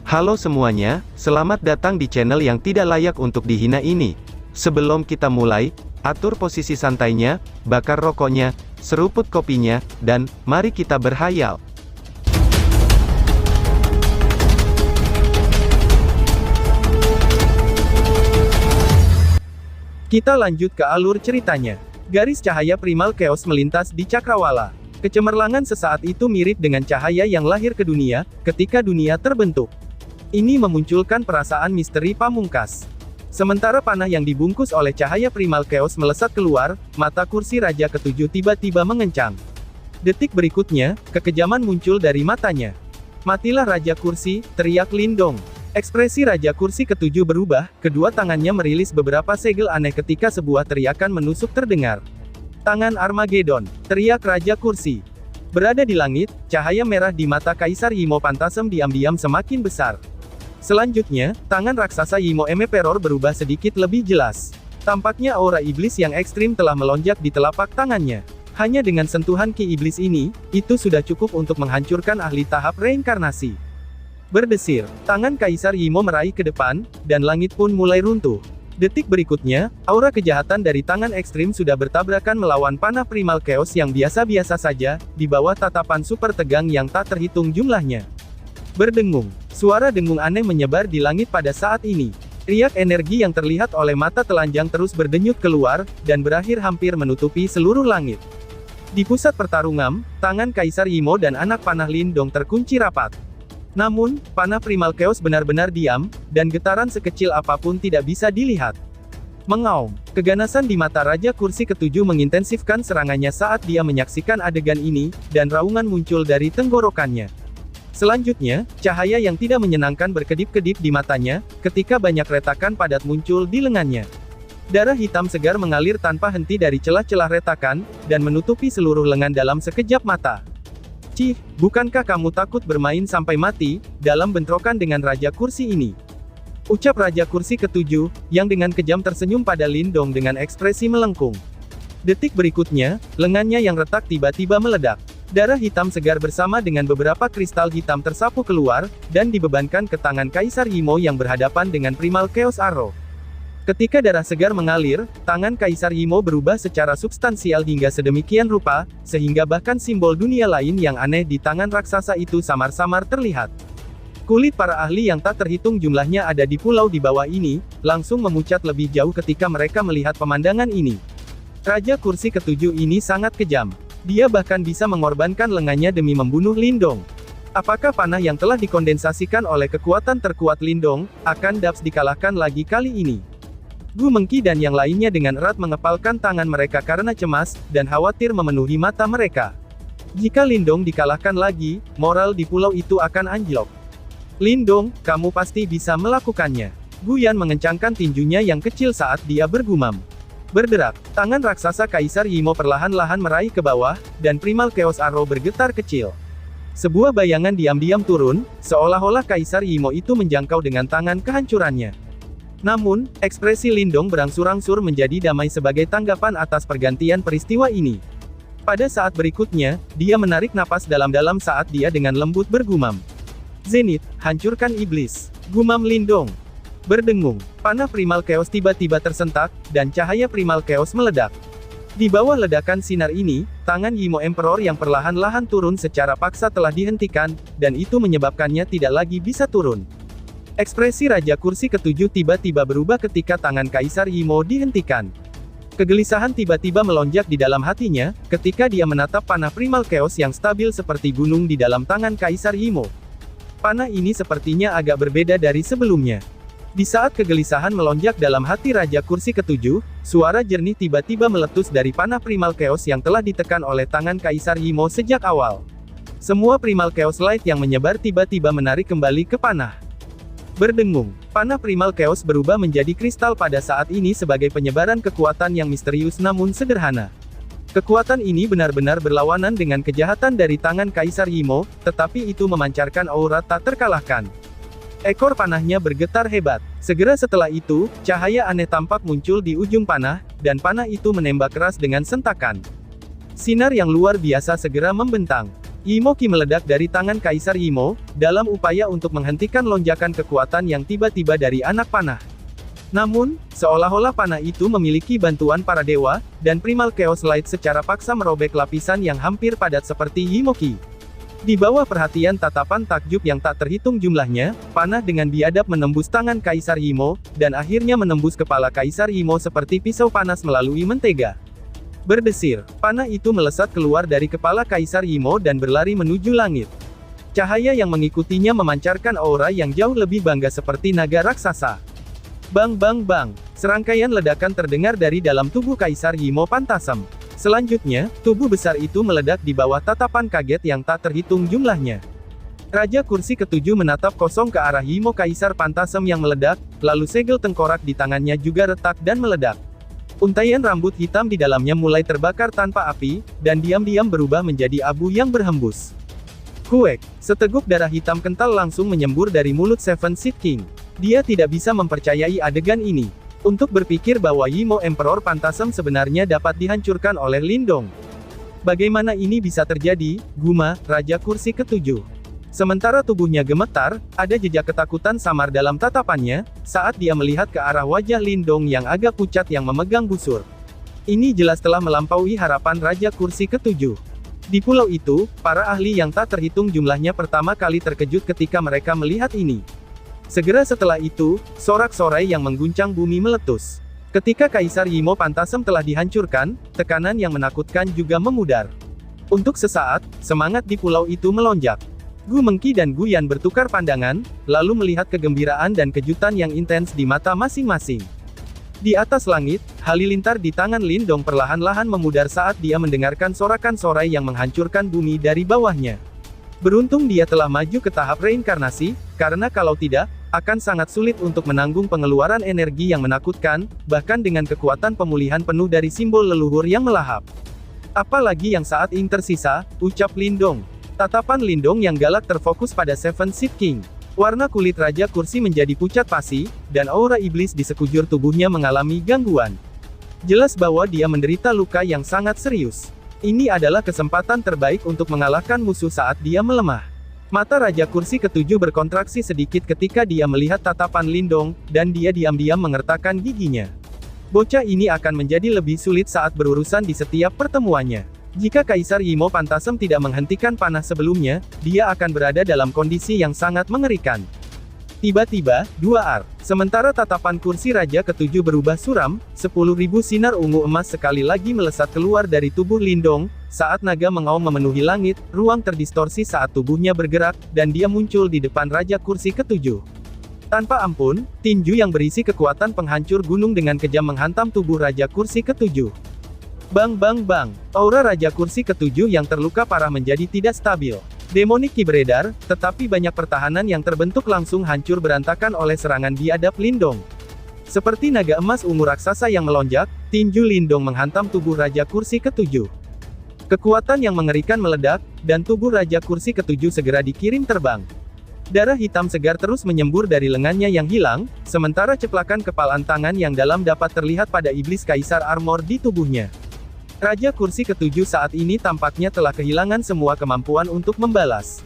Halo semuanya, selamat datang di channel yang tidak layak untuk dihina ini. Sebelum kita mulai, atur posisi santainya, bakar rokoknya, seruput kopinya, dan mari kita berhayal. Kita lanjut ke alur ceritanya. Garis cahaya primal chaos melintas di cakrawala. Kecemerlangan sesaat itu mirip dengan cahaya yang lahir ke dunia, ketika dunia terbentuk. Ini memunculkan perasaan misteri pamungkas. Sementara panah yang dibungkus oleh cahaya primal chaos melesat keluar, mata kursi Raja Ketujuh tiba-tiba mengencang. Detik berikutnya, kekejaman muncul dari matanya. "Matilah Raja Kursi," teriak Lindong. Ekspresi Raja Kursi Ketujuh berubah, kedua tangannya merilis beberapa segel aneh ketika sebuah teriakan menusuk terdengar. "Tangan Armageddon," teriak Raja Kursi. Berada di langit, cahaya merah di mata Kaisar Yimo Pantasem diam-diam semakin besar. Selanjutnya, tangan raksasa Yimo Emperor berubah sedikit lebih jelas. Tampaknya aura iblis yang ekstrim telah melonjak di telapak tangannya. Hanya dengan sentuhan ki iblis ini, itu sudah cukup untuk menghancurkan ahli tahap reinkarnasi. Berdesir, tangan Kaisar Yimo meraih ke depan, dan langit pun mulai runtuh. Detik berikutnya, aura kejahatan dari tangan ekstrim sudah bertabrakan melawan panah primal chaos yang biasa-biasa saja, di bawah tatapan super tegang yang tak terhitung jumlahnya. Berdengung. Suara dengung aneh menyebar di langit pada saat ini. Riak energi yang terlihat oleh mata telanjang terus berdenyut keluar, dan berakhir hampir menutupi seluruh langit. Di pusat pertarungan, tangan Kaisar Yimo dan anak panah Lindong terkunci rapat. Namun, panah primal chaos benar-benar diam, dan getaran sekecil apapun tidak bisa dilihat. Mengaum. Keganasan di mata Raja Kursi Ketujuh mengintensifkan serangannya saat dia menyaksikan adegan ini, dan raungan muncul dari tenggorokannya. Selanjutnya, cahaya yang tidak menyenangkan berkedip-kedip di matanya, ketika banyak retakan padat muncul di lengannya. Darah hitam segar mengalir tanpa henti dari celah-celah retakan, dan menutupi seluruh lengan dalam sekejap mata. "Cih, bukankah kamu takut bermain sampai mati, dalam bentrokan dengan Raja Kursi ini?" ucap Raja Kursi Ketujuh, yang dengan kejam tersenyum pada Lindong dengan ekspresi melengkung. Detik berikutnya, lengannya yang retak tiba-tiba meledak. Darah hitam segar bersama dengan beberapa kristal hitam tersapu keluar, dan dibebankan ke tangan Kaisar Yimo yang berhadapan dengan Primal Chaos Arrow. Ketika darah segar mengalir, tangan Kaisar Yimo berubah secara substansial hingga sedemikian rupa, sehingga bahkan simbol dunia lain yang aneh di tangan raksasa itu samar-samar terlihat. Kulit para ahli yang tak terhitung jumlahnya ada di pulau di bawah ini, langsung memucat lebih jauh ketika mereka melihat pemandangan ini. Raja Kursi Ketujuh ini sangat kejam. Dia bahkan bisa mengorbankan lengannya demi membunuh Lindong. Apakah panah yang telah dikondensasikan oleh kekuatan terkuat Lindong, akan dapat dikalahkan lagi kali ini? Gu Mengki dan yang lainnya dengan erat mengepalkan tangan mereka karena cemas, dan khawatir memenuhi mata mereka. Jika Lindong dikalahkan lagi, moral di pulau itu akan anjlok. "Lindong, kamu pasti bisa melakukannya." Gu Yan mengencangkan tinjunya yang kecil saat dia bergumam. Berderak, tangan raksasa Kaisar Yimo perlahan-lahan meraih ke bawah, dan Primal Chaos Arrow bergetar kecil. Sebuah bayangan diam-diam turun, seolah-olah Kaisar Yimo itu menjangkau dengan tangan kehancurannya. Namun, ekspresi Lindong berangsur-angsur menjadi damai sebagai tanggapan atas pergantian peristiwa ini. Pada saat berikutnya, dia menarik napas dalam-dalam saat dia dengan lembut bergumam. "Zenith, hancurkan iblis," gumam Lindong. Berdengung, panah primal chaos tiba-tiba tersentak, dan cahaya primal chaos meledak. Di bawah ledakan sinar ini, tangan Yimo Emperor yang perlahan-lahan turun secara paksa telah dihentikan, dan itu menyebabkannya tidak lagi bisa turun. Ekspresi Raja Kursi Ketujuh tiba-tiba berubah ketika tangan Kaisar Yimo dihentikan. Kegelisahan tiba-tiba melonjak di dalam hatinya, ketika dia menatap panah primal chaos yang stabil seperti gunung di dalam tangan Kaisar Yimo. Panah ini sepertinya agak berbeda dari sebelumnya. Di saat kegelisahan melonjak dalam hati Raja Kursi Ketujuh, suara jernih tiba-tiba meletus dari panah primal chaos yang telah ditekan oleh tangan Kaisar Yimo sejak awal. Semua primal chaos light yang menyebar tiba-tiba menarik kembali ke panah. Berdengung, panah primal chaos berubah menjadi kristal pada saat ini sebagai penyebaran kekuatan yang misterius namun sederhana. Kekuatan ini benar-benar berlawanan dengan kejahatan dari tangan Kaisar Yimo, tetapi itu memancarkan aura tak terkalahkan. Ekor panahnya bergetar hebat. Segera setelah itu, cahaya aneh tampak muncul di ujung panah, dan panah itu menembak keras dengan sentakan. Sinar yang luar biasa segera membentang. Yimoki meledak dari tangan Kaisar Yimo, dalam upaya untuk menghentikan lonjakan kekuatan yang tiba-tiba dari anak panah. Namun, seolah-olah panah itu memiliki bantuan para dewa, dan Primal Chaos Light secara paksa merobek lapisan yang hampir padat seperti Yimoki. Di bawah perhatian tatapan takjub yang tak terhitung jumlahnya, panah dengan biadab menembus tangan Kaisar Yimo, dan akhirnya menembus kepala Kaisar Yimo seperti pisau panas melalui mentega. Berdesir, panah itu melesat keluar dari kepala Kaisar Yimo dan berlari menuju langit. Cahaya yang mengikutinya memancarkan aura yang jauh lebih bangga seperti naga raksasa. Bang bang bang, serangkaian ledakan terdengar dari dalam tubuh Kaisar Yimo Pantasem. Selanjutnya, tubuh besar itu meledak di bawah tatapan kaget yang tak terhitung jumlahnya. Raja Kursi ketujuh menatap kosong ke arah Yimo Kaisar Pantasem yang meledak, lalu segel tengkorak di tangannya juga retak dan meledak. Untaian rambut hitam di dalamnya mulai terbakar tanpa api, dan diam-diam berubah menjadi abu yang berhembus. Kuek, seteguk darah hitam kental langsung menyembur dari mulut Seven Seed King. Dia tidak bisa mempercayai adegan ini. Untuk berpikir bahwa Yimo Emperor Pantasem sebenarnya dapat dihancurkan oleh Lindong. Bagaimana ini bisa terjadi, guma Raja Kursi ketujuh. Sementara tubuhnya gemetar, ada jejak ketakutan samar dalam tatapannya, saat dia melihat ke arah wajah Lindong yang agak pucat yang memegang busur. Ini jelas telah melampaui harapan Raja Kursi ketujuh. Di pulau itu, para ahli yang tak terhitung jumlahnya pertama kali terkejut ketika mereka melihat ini. Segera setelah itu, sorak-sorai yang mengguncang bumi meletus. Ketika Kaisar Yimo Pantasem telah dihancurkan, tekanan yang menakutkan juga memudar. Untuk sesaat, semangat di pulau itu melonjak. Gu Mengki dan Gu Yan bertukar pandangan, lalu melihat kegembiraan dan kejutan yang intens di mata masing-masing. Di atas langit, halilintar di tangan Lindong perlahan-lahan memudar saat dia mendengarkan sorakan sorai yang menghancurkan bumi dari bawahnya. Beruntung dia telah maju ke tahap reinkarnasi, karena kalau tidak, akan sangat sulit untuk menanggung pengeluaran energi yang menakutkan, bahkan dengan kekuatan pemulihan penuh dari simbol leluhur yang melahap. Apalagi yang saat ini tersisa, ucap Lindong. Tatapan Lindong yang galak terfokus pada Seven Seed King. Warna kulit Raja Kursi menjadi pucat pasi, dan aura iblis di sekujur tubuhnya mengalami gangguan. Jelas bahwa dia menderita luka yang sangat serius. Ini adalah kesempatan terbaik untuk mengalahkan musuh saat dia melemah. Mata Raja Kursi ketujuh berkontraksi sedikit ketika dia melihat tatapan Lindong, dan dia diam-diam mengertakkan giginya. Bocah ini akan menjadi lebih sulit saat berurusan di setiap pertemuannya. Jika Kaisar Yimo Pantasem tidak menghentikan panah sebelumnya, dia akan berada dalam kondisi yang sangat mengerikan. Tiba-tiba, dua ar. Sementara tatapan kursi Raja ketujuh berubah suram, 10.000 sinar ungu emas sekali lagi melesat keluar dari tubuh Lindong, saat naga mengaum memenuhi langit, ruang terdistorsi saat tubuhnya bergerak, dan dia muncul di depan Raja Kursi ketujuh. Tanpa ampun, tinju yang berisi kekuatan penghancur gunung dengan kejam menghantam tubuh Raja Kursi ketujuh. Bang bang bang, aura Raja Kursi ketujuh yang terluka parah menjadi tidak stabil. Demonik Ki beredar, tetapi banyak pertahanan yang terbentuk langsung hancur berantakan oleh serangan biadab Lindong. Seperti naga emas ungu raksasa yang melonjak, tinju Lindong menghantam tubuh Raja Kursi ketujuh. Kekuatan yang mengerikan meledak, dan tubuh Raja Kursi ketujuh segera dikirim terbang. Darah hitam segar terus menyembur dari lengannya yang hilang, sementara ceplakan kepalan tangan yang dalam dapat terlihat pada iblis Kaisar Armor di tubuhnya. Raja Kursi ketujuh saat ini tampaknya telah kehilangan semua kemampuan untuk membalas.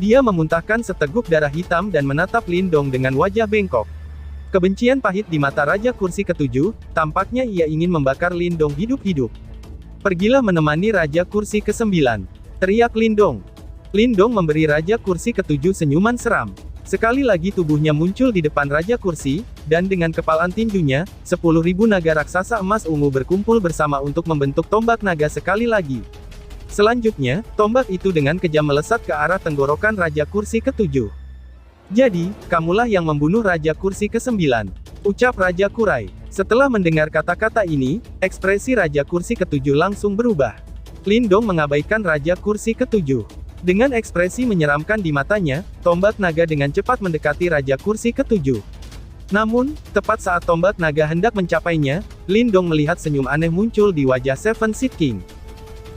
Dia memuntahkan seteguk darah hitam dan menatap Lindong dengan wajah bengkok. Kebencian pahit di mata Raja Kursi ketujuh, tampaknya ia ingin membakar Lindong hidup-hidup. Pergilah menemani Raja Kursi ke-9, teriak Lindong. Lindong memberi Raja Kursi ketujuh senyuman seram. Sekali lagi tubuhnya muncul di depan Raja Kursi, dan dengan kepalan tinjunya, 10.000 naga raksasa emas ungu berkumpul bersama untuk membentuk tombak naga sekali lagi. Selanjutnya, tombak itu dengan kejam melesat ke arah tenggorokan Raja Kursi ketujuh. Jadi, kamulah yang membunuh Raja Kursi ke-9, ucap Raja Kurai. Setelah mendengar kata-kata ini, ekspresi Raja Kursi ketujuh langsung berubah. Lindong mengabaikan Raja Kursi ketujuh. Dengan ekspresi menyeramkan di matanya, tombak naga dengan cepat mendekati Raja Kursi ketujuh. Namun, tepat saat tombak naga hendak mencapainya, Lindong melihat senyum aneh muncul di wajah Seven Seed King.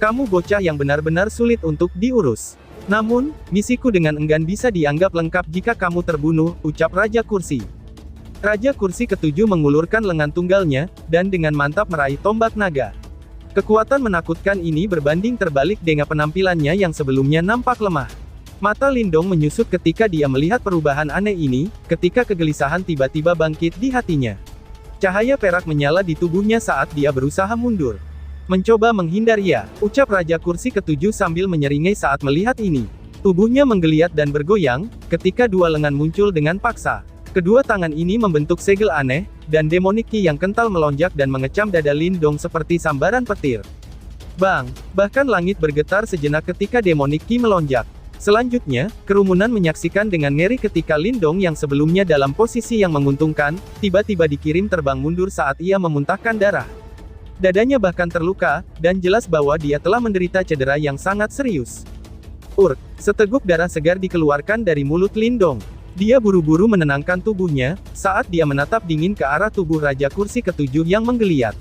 Kamu bocah yang benar-benar sulit untuk diurus. Namun, misiku dengan enggan bisa dianggap lengkap jika kamu terbunuh, ucap Raja Kursi. Raja Kursi ketujuh mengulurkan lengan tunggalnya, dan dengan mantap meraih tombak naga. Kekuatan menakutkan ini berbanding terbalik dengan penampilannya yang sebelumnya nampak lemah. Mata Lindong menyusut ketika dia melihat perubahan aneh ini, ketika kegelisahan tiba-tiba bangkit di hatinya. Cahaya perak menyala di tubuhnya saat dia berusaha mundur. Mencoba menghindar ya, ucap Raja Kursi Ketujuh sambil menyeringai saat melihat ini. Tubuhnya menggeliat dan bergoyang, ketika dua lengan muncul dengan paksa. Kedua tangan ini membentuk segel aneh, dan Demonic Ki yang kental melonjak dan mengecam dada Lindong seperti sambaran petir. Bang! Bahkan langit bergetar sejenak ketika Demonic Ki melonjak. Selanjutnya, kerumunan menyaksikan dengan ngeri ketika Lindong yang sebelumnya dalam posisi yang menguntungkan, tiba-tiba dikirim terbang mundur saat ia memuntahkan darah. Dadanya bahkan terluka, dan jelas bahwa dia telah menderita cedera yang sangat serius. Seteguk darah segar dikeluarkan dari mulut Lindong. Dia buru-buru menenangkan tubuhnya, saat dia menatap dingin ke arah tubuh Raja Kursi Ketujuh yang menggeliat.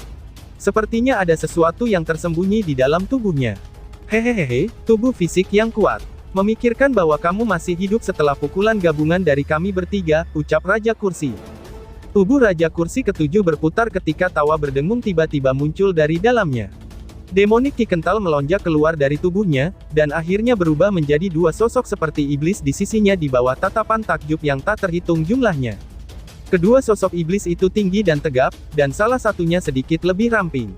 Sepertinya ada sesuatu yang tersembunyi di dalam tubuhnya. Hehehe, tubuh fisik yang kuat. Memikirkan bahwa kamu masih hidup setelah pukulan gabungan dari kami bertiga, ucap Raja Kursi. Tubuh Raja Kursi Ketujuh berputar ketika tawa berdengung tiba-tiba muncul dari dalamnya. Demonic Ki kental melonjak keluar dari tubuhnya, dan akhirnya berubah menjadi dua sosok seperti iblis di sisinya di bawah tatapan takjub yang tak terhitung jumlahnya. Kedua sosok iblis itu tinggi dan tegap, dan salah satunya sedikit lebih ramping.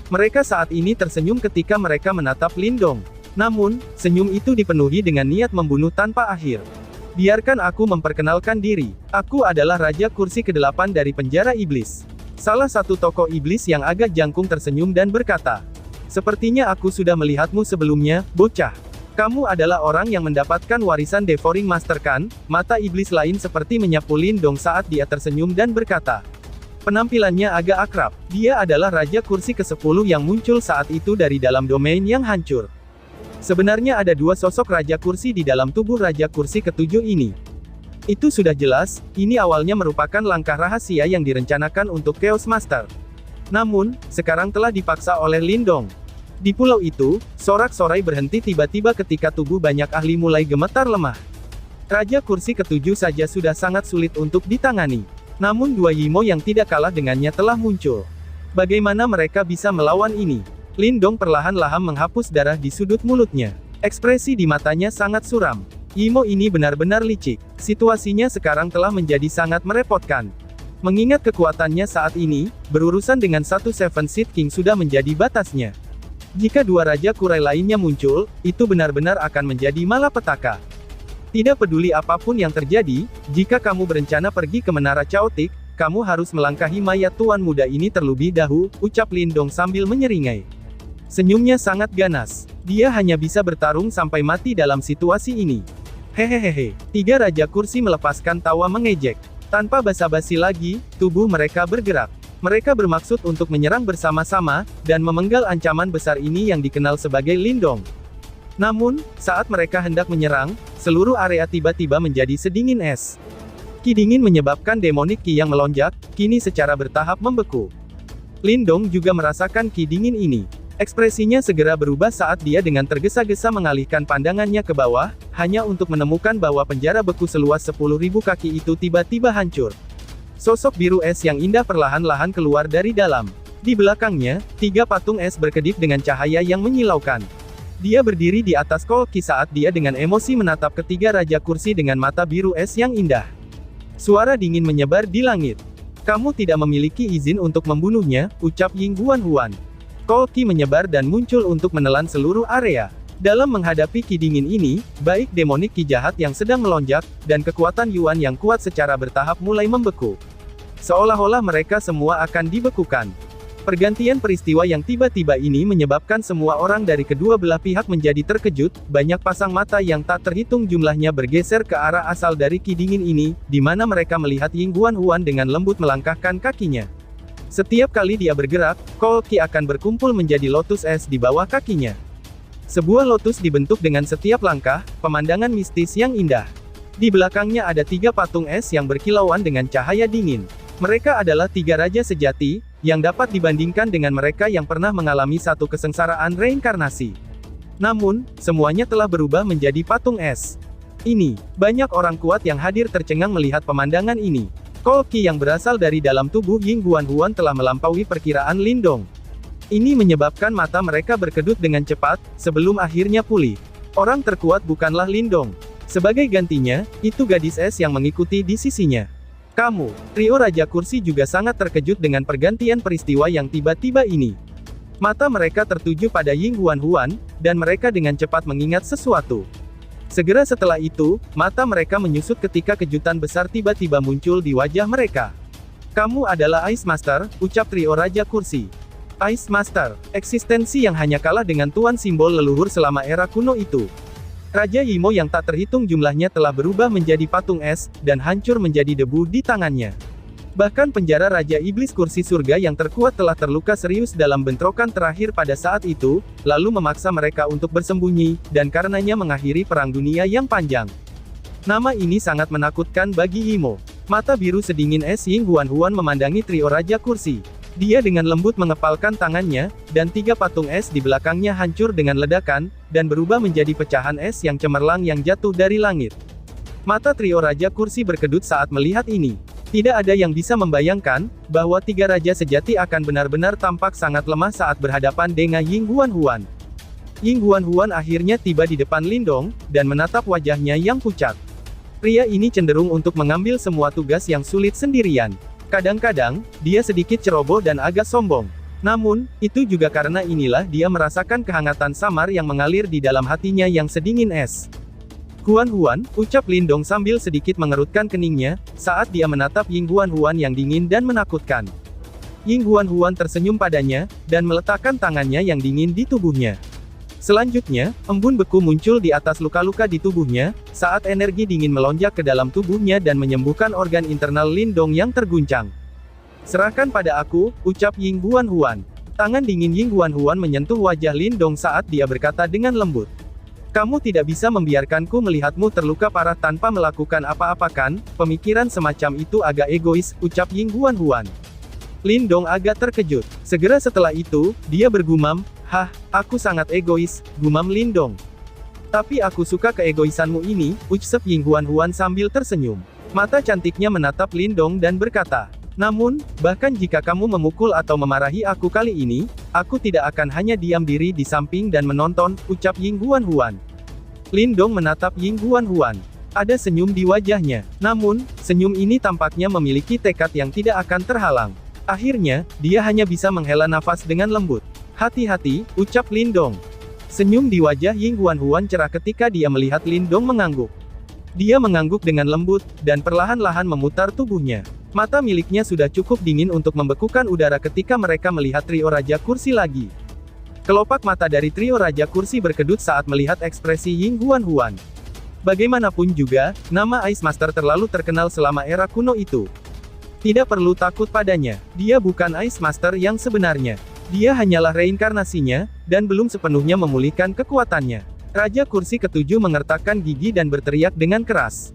Mereka saat ini tersenyum ketika mereka menatap Lindong. Namun, senyum itu dipenuhi dengan niat membunuh tanpa akhir. Biarkan aku memperkenalkan diri. Aku adalah Raja Kursi ke-8 dari penjara iblis. Salah satu tokoh iblis yang agak jangkung tersenyum dan berkata, sepertinya aku sudah melihatmu sebelumnya, bocah. Kamu adalah orang yang mendapatkan warisan Devouring Master kan? Mata iblis lain seperti menyapu Lindong saat dia tersenyum dan berkata. Penampilannya agak akrab. Dia adalah Raja Kursi ke-10 yang muncul saat itu dari dalam domain yang hancur. Sebenarnya ada dua sosok Raja Kursi di dalam tubuh Raja Kursi Ketujuh ini. Itu sudah jelas, ini awalnya merupakan langkah rahasia yang direncanakan untuk Chaos Master. Namun, sekarang telah dipaksa oleh Lindong. Di pulau itu, sorak-sorai berhenti tiba-tiba ketika tubuh banyak ahli mulai gemetar lemah. Raja Kursi Ketujuh saja sudah sangat sulit untuk ditangani. Namun dua Yimo yang tidak kalah dengannya telah muncul. Bagaimana mereka bisa melawan ini? Lindong perlahan-lahan menghapus darah di sudut mulutnya. Ekspresi di matanya sangat suram. Yimo ini benar-benar licik. Situasinya sekarang telah menjadi sangat merepotkan. Mengingat kekuatannya saat ini, berurusan dengan satu Seven Seed King sudah menjadi batasnya. Jika dua Raja Kurai lainnya muncul, itu benar-benar akan menjadi malapetaka. Tidak peduli apapun yang terjadi, jika kamu berencana pergi ke Menara Chaotic, kamu harus melangkahi mayat tuan muda ini terlebih dahulu, ucap Lindong sambil menyeringai. Senyumnya sangat ganas. Dia hanya bisa bertarung sampai mati dalam situasi ini. Hehehe. Tiga Raja Kursi melepaskan tawa mengejek. Tanpa basa-basi lagi, tubuh mereka bergerak. Mereka bermaksud untuk menyerang bersama-sama, dan memenggal ancaman besar ini yang dikenal sebagai Lindong. Namun, saat mereka hendak menyerang, seluruh area tiba-tiba menjadi sedingin es. Ki dingin menyebabkan Demonic Ki yang melonjak, kini secara bertahap membeku. Lindong juga merasakan ki dingin ini. Ekspresinya segera berubah saat dia dengan tergesa-gesa mengalihkan pandangannya ke bawah, hanya untuk menemukan bahwa penjara beku seluas 10.000 kaki itu tiba-tiba hancur. Sosok biru es yang indah perlahan-lahan keluar dari dalam. Di belakangnya, tiga patung es berkedip dengan cahaya yang menyilaukan. Dia berdiri di atas Kolki saat dia dengan emosi menatap ketiga Raja Kursi dengan mata biru es yang indah. Suara dingin menyebar di langit. Kamu tidak memiliki izin untuk membunuhnya, ucap Ying Huan. Kolki menyebar dan muncul untuk menelan seluruh area. Dalam menghadapi ki dingin ini, baik Demonic Ki jahat yang sedang melonjak, dan kekuatan Yuan yang kuat secara bertahap mulai membeku. Seolah-olah mereka semua akan dibekukan. Pergantian peristiwa yang tiba-tiba ini menyebabkan semua orang dari kedua belah pihak menjadi terkejut, banyak pasang mata yang tak terhitung jumlahnya bergeser ke arah asal dari ki dingin ini, di mana mereka melihat Ying Huan dengan lembut melangkahkan kakinya. Setiap kali dia bergerak, Kolki akan berkumpul menjadi lotus es di bawah kakinya. Sebuah lotus dibentuk dengan setiap langkah, pemandangan mistis yang indah. Di belakangnya ada tiga patung es yang berkilauan dengan cahaya dingin. Mereka adalah tiga raja sejati, yang dapat dibandingkan dengan mereka yang pernah mengalami satu kesengsaraan reinkarnasi. Namun, semuanya telah berubah menjadi patung es. Ini, banyak orang kuat yang hadir tercengang melihat pemandangan ini. Kolki yang berasal dari dalam tubuh Ying Huan telah melampaui perkiraan Lindong. Ini menyebabkan mata mereka berkedut dengan cepat, sebelum akhirnya pulih. Orang terkuat bukanlah Lindong. Sebagai gantinya, itu gadis es yang mengikuti di sisinya. Kamu, trio Raja Kursi juga sangat terkejut dengan pergantian peristiwa yang tiba-tiba ini. Mata mereka tertuju pada Ying Huan, dan mereka dengan cepat mengingat sesuatu. Segera setelah itu, mata mereka menyusut ketika kejutan besar tiba-tiba muncul di wajah mereka. Kamu adalah Ice Master, ucap trio Raja Kursi. Ice Master, eksistensi yang hanya kalah dengan tuan simbol leluhur selama era kuno itu. Raja Yimo yang tak terhitung jumlahnya telah berubah menjadi patung es, dan hancur menjadi debu di tangannya. Bahkan penjara Raja Iblis Kursi Surga yang terkuat telah terluka serius dalam bentrokan terakhir pada saat itu, lalu memaksa mereka untuk bersembunyi, dan karenanya mengakhiri perang dunia yang panjang. Nama ini sangat menakutkan bagi Yimo. Mata biru sedingin es Ying Huan memandangi trio Raja Kursi. Dia dengan lembut mengepalkan tangannya, dan 3 patung es di belakangnya hancur dengan ledakan, dan berubah menjadi pecahan es yang cemerlang yang jatuh dari langit. Mata trio Raja Kursi berkedut saat melihat ini. Tidak ada yang bisa membayangkan, bahwa 3 raja sejati akan benar-benar tampak sangat lemah saat berhadapan dengan Ying Huan. Ying Huan akhirnya tiba di depan Lindong, dan menatap wajahnya yang pucat. Pria ini cenderung untuk mengambil semua tugas yang sulit sendirian. Kadang-kadang, dia sedikit ceroboh dan agak sombong. Namun, itu juga karena inilah dia merasakan kehangatan samar yang mengalir di dalam hatinya yang sedingin es. Huan, ucap Lindong sambil sedikit mengerutkan keningnya, saat dia menatap Ying Huan yang dingin dan menakutkan. Ying Huan tersenyum padanya, dan meletakkan tangannya yang dingin di tubuhnya. Selanjutnya, embun beku muncul di atas luka-luka di tubuhnya, saat energi dingin melonjak ke dalam tubuhnya dan menyembuhkan organ internal Lindong yang terguncang. Serahkan pada aku, ucap Ying Huan. Tangan dingin Ying Huan menyentuh wajah Lindong saat dia berkata dengan lembut. Kamu tidak bisa membiarkanku melihatmu terluka parah tanpa melakukan apa-apa kan? Pemikiran semacam itu agak egois, ucap Ying Huan. Lindong agak terkejut. Segera setelah itu, dia bergumam, "Hah, aku sangat egois," gumam Lindong. "Tapi aku suka keegoisanmu ini," ucap Ying Huan sambil tersenyum. Mata cantiknya menatap Lindong dan berkata, "Namun, bahkan jika kamu memukul atau memarahi aku kali ini, aku tidak akan hanya diam diri di samping dan menonton," ucap Ying Huan. Lindong menatap Ying Huan. Ada senyum di wajahnya. Namun, senyum ini tampaknya memiliki tekad yang tidak akan terhalang. Akhirnya, dia hanya bisa menghela nafas dengan lembut. "Hati-hati," ucap Lindong. Senyum di wajah Ying Huan cerah ketika dia melihat Lindong mengangguk. Dia mengangguk dengan lembut, dan perlahan-lahan memutar tubuhnya. Mata miliknya sudah cukup dingin untuk membekukan udara ketika mereka melihat trio Raja Kursi lagi. Kelopak mata dari trio Raja Kursi berkedut saat melihat ekspresi Ying Huan. Bagaimanapun juga, nama Ice Master terlalu terkenal selama era kuno itu. Tidak perlu takut padanya. Dia bukan Ice Master yang sebenarnya. Dia hanyalah reinkarnasinya, dan belum sepenuhnya memulihkan kekuatannya. Raja Kursi ke-7 mengertakkan gigi dan berteriak dengan keras.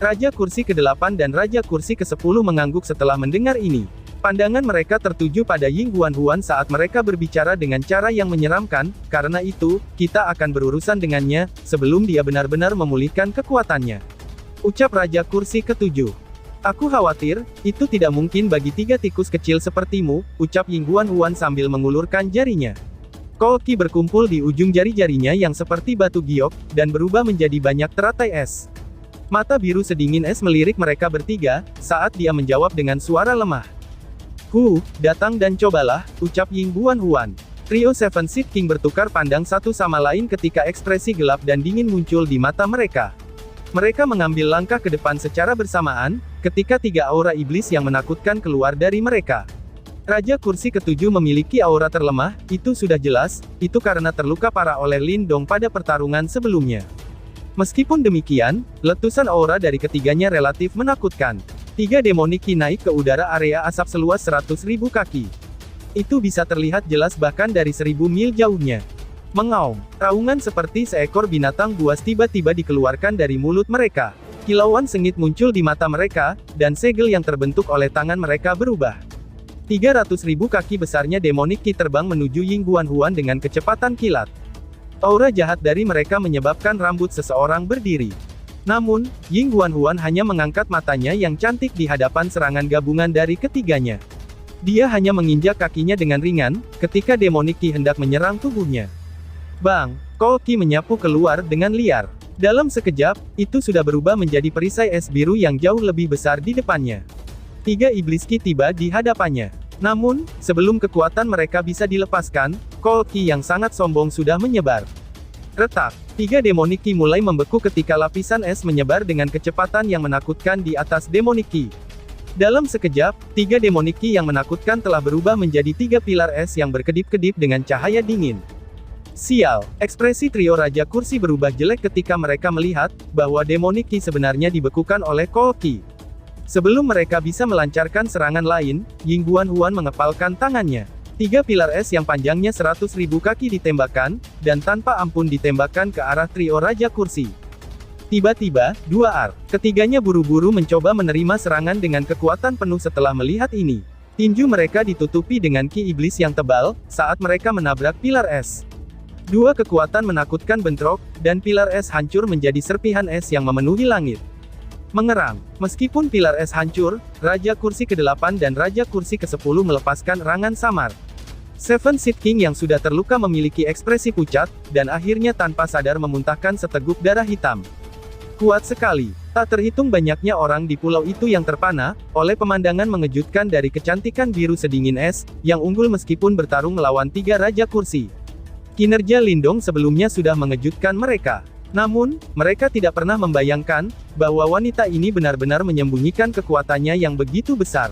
Raja Kursi ke-8 dan Raja Kursi ke-10 mengangguk setelah mendengar ini. Pandangan mereka tertuju pada Ying Huan saat mereka berbicara dengan cara yang menyeramkan, karena itu, kita akan berurusan dengannya, sebelum dia benar-benar memulihkan kekuatannya. Ucap Raja Kursi ke-7. Aku khawatir, itu tidak mungkin bagi 3 tikus kecil sepertimu, ucap Ying Huan sambil mengulurkan jarinya. Kolki berkumpul di ujung jari-jarinya yang seperti batu giok, dan berubah menjadi banyak teratai es. Mata biru sedingin es melirik mereka bertiga, saat dia menjawab dengan suara lemah. Datang dan cobalah, ucap Ying Huan. Trio Seven Seed King bertukar pandang satu sama lain ketika ekspresi gelap dan dingin muncul di mata mereka. Mereka mengambil langkah ke depan secara bersamaan, ketika 3 aura iblis yang menakutkan keluar dari mereka. Raja Kursi ke-7 memiliki aura terlemah, itu sudah jelas, itu karena terluka parah oleh Lindong pada pertarungan sebelumnya. Meskipun demikian, letusan aura dari ketiganya relatif menakutkan. 3 demonik ki naik ke udara area asap seluas 100.000 kaki. Itu bisa terlihat jelas bahkan dari 1000 mil jauhnya. Mengaum. Raungan seperti seekor binatang buas tiba-tiba dikeluarkan dari mulut mereka. Kilauan sengit muncul di mata mereka, dan segel yang terbentuk oleh tangan mereka berubah. 300.000 kaki besarnya demonik ki terbang menuju Ying Huan dengan kecepatan kilat. Aura jahat dari mereka menyebabkan rambut seseorang berdiri. Namun, Ying Huan hanya mengangkat matanya yang cantik di hadapan serangan gabungan dari ketiganya. Dia hanya menginjak kakinya dengan ringan, ketika Demonic Ki hendak menyerang tubuhnya. Bang! Cold Ki menyapu keluar dengan liar. Dalam sekejap, itu sudah berubah menjadi perisai es biru yang jauh lebih besar di depannya. 3 iblis Ki tiba di hadapannya. Namun, sebelum kekuatan mereka bisa dilepaskan, Cold Ki yang sangat sombong sudah menyebar. Retak! 3 Demonic Ki mulai membeku ketika lapisan es menyebar dengan kecepatan yang menakutkan di atas Demonic Ki. Dalam sekejap, 3 Demonic Ki yang menakutkan telah berubah menjadi 3 pilar es yang berkedip-kedip dengan cahaya dingin. Sial, ekspresi trio Raja Kursi berubah jelek ketika mereka melihat bahwa Demonic Ki sebenarnya dibekukan oleh Cold Ki. Sebelum mereka bisa melancarkan serangan lain, Ying Huan mengepalkan tangannya. 3 pilar es yang panjangnya 100.000 kaki ditembakkan, dan tanpa ampun ditembakkan ke arah trio Raja Kursi. Tiba-tiba, 2 ketiganya buru-buru mencoba menerima serangan dengan kekuatan penuh setelah melihat ini. Tinju mereka ditutupi dengan ki iblis yang tebal, saat mereka menabrak pilar es. 2 kekuatan menakutkan bentrok, dan pilar es hancur menjadi serpihan es yang memenuhi langit. Mengerang. Meskipun pilar es hancur, Raja Kursi ke-8 dan Raja Kursi ke-10 melepaskan rangan samar. Seven Seed King yang sudah terluka memiliki ekspresi pucat, dan akhirnya tanpa sadar memuntahkan seteguk darah hitam. Kuat sekali. Tak terhitung banyaknya orang di pulau itu yang terpana, oleh pemandangan mengejutkan dari kecantikan biru sedingin es, yang unggul meskipun bertarung melawan 3 Raja Kursi. Kinerja Lindong sebelumnya sudah mengejutkan mereka. Namun, mereka tidak pernah membayangkan, bahwa wanita ini benar-benar menyembunyikan kekuatannya yang begitu besar.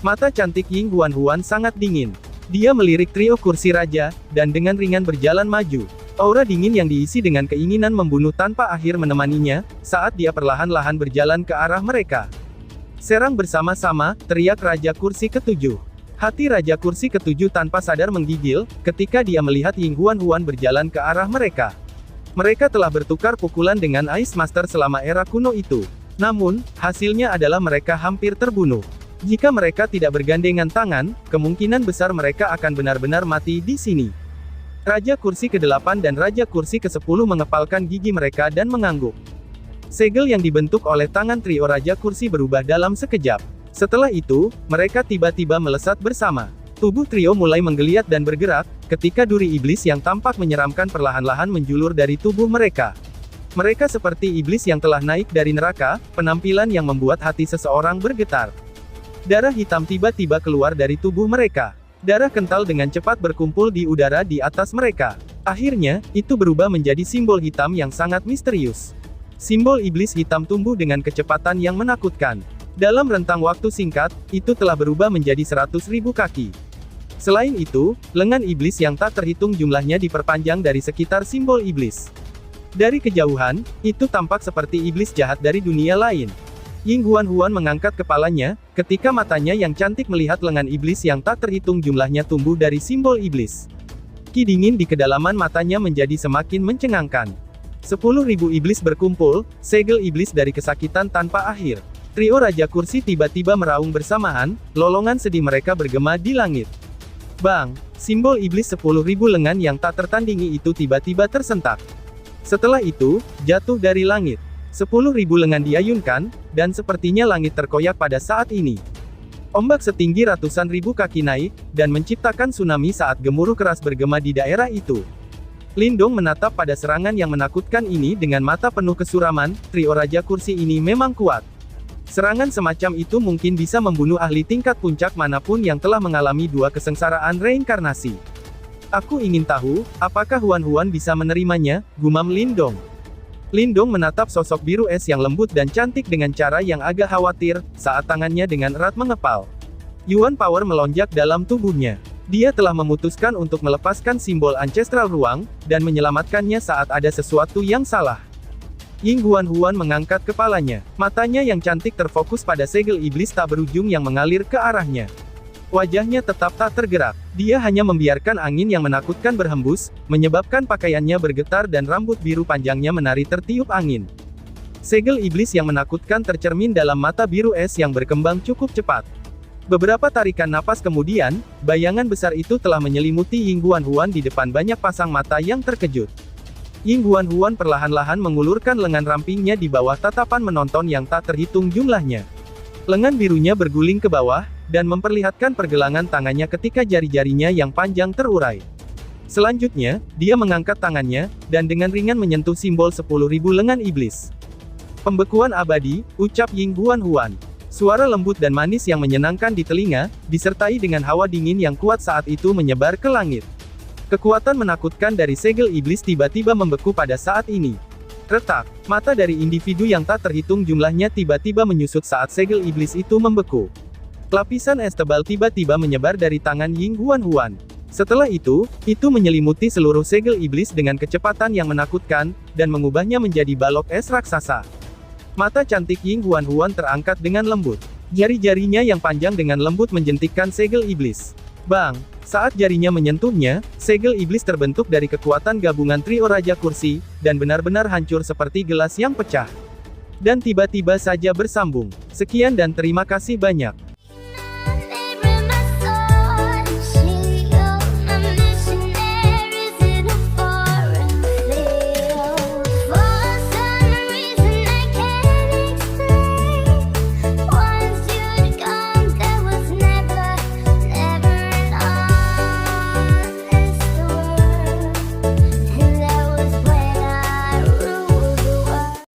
Mata cantik Ying Huan sangat dingin. Dia melirik trio kursi raja, dan dengan ringan berjalan maju. Aura dingin yang diisi dengan keinginan membunuh tanpa akhir menemaninya, saat dia perlahan-lahan berjalan ke arah mereka. Serang bersama-sama, teriak Raja Kursi ke-7. Hati Raja Kursi ke-7 tanpa sadar menggigil, ketika dia melihat Ying Huan berjalan ke arah mereka. Mereka telah bertukar pukulan dengan Ice Master selama era kuno itu. Namun, hasilnya adalah mereka hampir terbunuh. Jika mereka tidak bergandengan tangan, kemungkinan besar mereka akan benar-benar mati di sini. Raja Kursi ke-8 dan Raja Kursi ke-10 mengepalkan gigi mereka dan mengangguk. Segel yang dibentuk oleh tangan trio Raja Kursi berubah dalam sekejap. Setelah itu, mereka tiba-tiba melesat bersama. Tubuh trio mulai menggeliat dan bergerak, ketika duri iblis yang tampak menyeramkan perlahan-lahan menjulur dari tubuh mereka. Mereka seperti iblis yang telah naik dari neraka, penampilan yang membuat hati seseorang bergetar. Darah hitam tiba-tiba keluar dari tubuh mereka. Darah kental dengan cepat berkumpul di udara di atas mereka. Akhirnya, itu berubah menjadi simbol hitam yang sangat misterius. Simbol iblis hitam tumbuh dengan kecepatan yang menakutkan. Dalam rentang waktu singkat, itu telah berubah menjadi 100.000 kaki. Selain itu, lengan iblis yang tak terhitung jumlahnya diperpanjang dari sekitar simbol iblis. Dari kejauhan, itu tampak seperti iblis jahat dari dunia lain. Ying Huan mengangkat kepalanya, ketika matanya yang cantik melihat lengan iblis yang tak terhitung jumlahnya tumbuh dari simbol iblis. Ki dingin di kedalaman matanya menjadi semakin mencengangkan. 10.000 iblis berkumpul, segel iblis dari kesakitan tanpa akhir. Trio Raja Kursi tiba-tiba meraung bersamaan, lolongan sedih mereka bergema di langit. Bang! Simbol iblis 10.000 lengan yang tak tertandingi itu tiba-tiba tersentak. Setelah itu, jatuh dari langit. 10.000 lengan diayunkan, dan sepertinya langit terkoyak pada saat ini. Ombak setinggi ratusan ribu kaki naik, dan menciptakan tsunami saat gemuruh keras bergema di daerah itu. Lindong menatap pada serangan yang menakutkan ini dengan mata penuh kesuraman, trio Raja Kursi ini memang kuat. Serangan semacam itu mungkin bisa membunuh ahli tingkat puncak manapun yang telah mengalami 2 kesengsaraan reinkarnasi. Aku ingin tahu, apakah Huan bisa menerimanya, gumam Lindong. Lindong menatap sosok biru es yang lembut dan cantik dengan cara yang agak khawatir, saat tangannya dengan erat mengepal. Yuan Power melonjak dalam tubuhnya. Dia telah memutuskan untuk melepaskan simbol ancestral ruang, dan menyelamatkannya saat ada sesuatu yang salah. Ying Huan mengangkat kepalanya. Matanya yang cantik terfokus pada segel iblis tak berujung yang mengalir ke arahnya. Wajahnya tetap tak tergerak. Dia hanya membiarkan angin yang menakutkan berhembus, menyebabkan pakaiannya bergetar dan rambut biru panjangnya menari tertiup angin. Segel iblis yang menakutkan tercermin dalam mata biru es yang berkembang cukup cepat. Beberapa tarikan napas kemudian, bayangan besar itu telah menyelimuti Ying Huan di depan banyak pasang mata yang terkejut. Ying Huan perlahan-lahan mengulurkan lengan rampingnya di bawah tatapan menonton yang tak terhitung jumlahnya. Lengan birunya berguling ke bawah, dan memperlihatkan pergelangan tangannya ketika jari-jarinya yang panjang terurai. Selanjutnya, dia mengangkat tangannya, dan dengan ringan menyentuh simbol 10.000 lengan iblis. Pembekuan abadi, ucap Ying Huan. Suara lembut dan manis yang menyenangkan di telinga, disertai dengan hawa dingin yang kuat saat itu menyebar ke langit. Kekuatan menakutkan dari segel iblis tiba-tiba membeku pada saat ini. Retak, mata dari individu yang tak terhitung jumlahnya tiba-tiba menyusut saat segel iblis itu membeku. Lapisan es tebal tiba-tiba menyebar dari tangan Ying Huan. Setelah itu menyelimuti seluruh segel iblis dengan kecepatan yang menakutkan, dan mengubahnya menjadi balok es raksasa. Mata cantik Ying Huan terangkat dengan lembut. Jari-jarinya yang panjang dengan lembut menjentikkan segel iblis. Bang! Saat jarinya menyentuhnya, segel iblis terbentuk dari kekuatan gabungan trio Raja Kursi, dan benar-benar hancur seperti gelas yang pecah. Dan tiba-tiba saja bersambung. Sekian dan terima kasih banyak.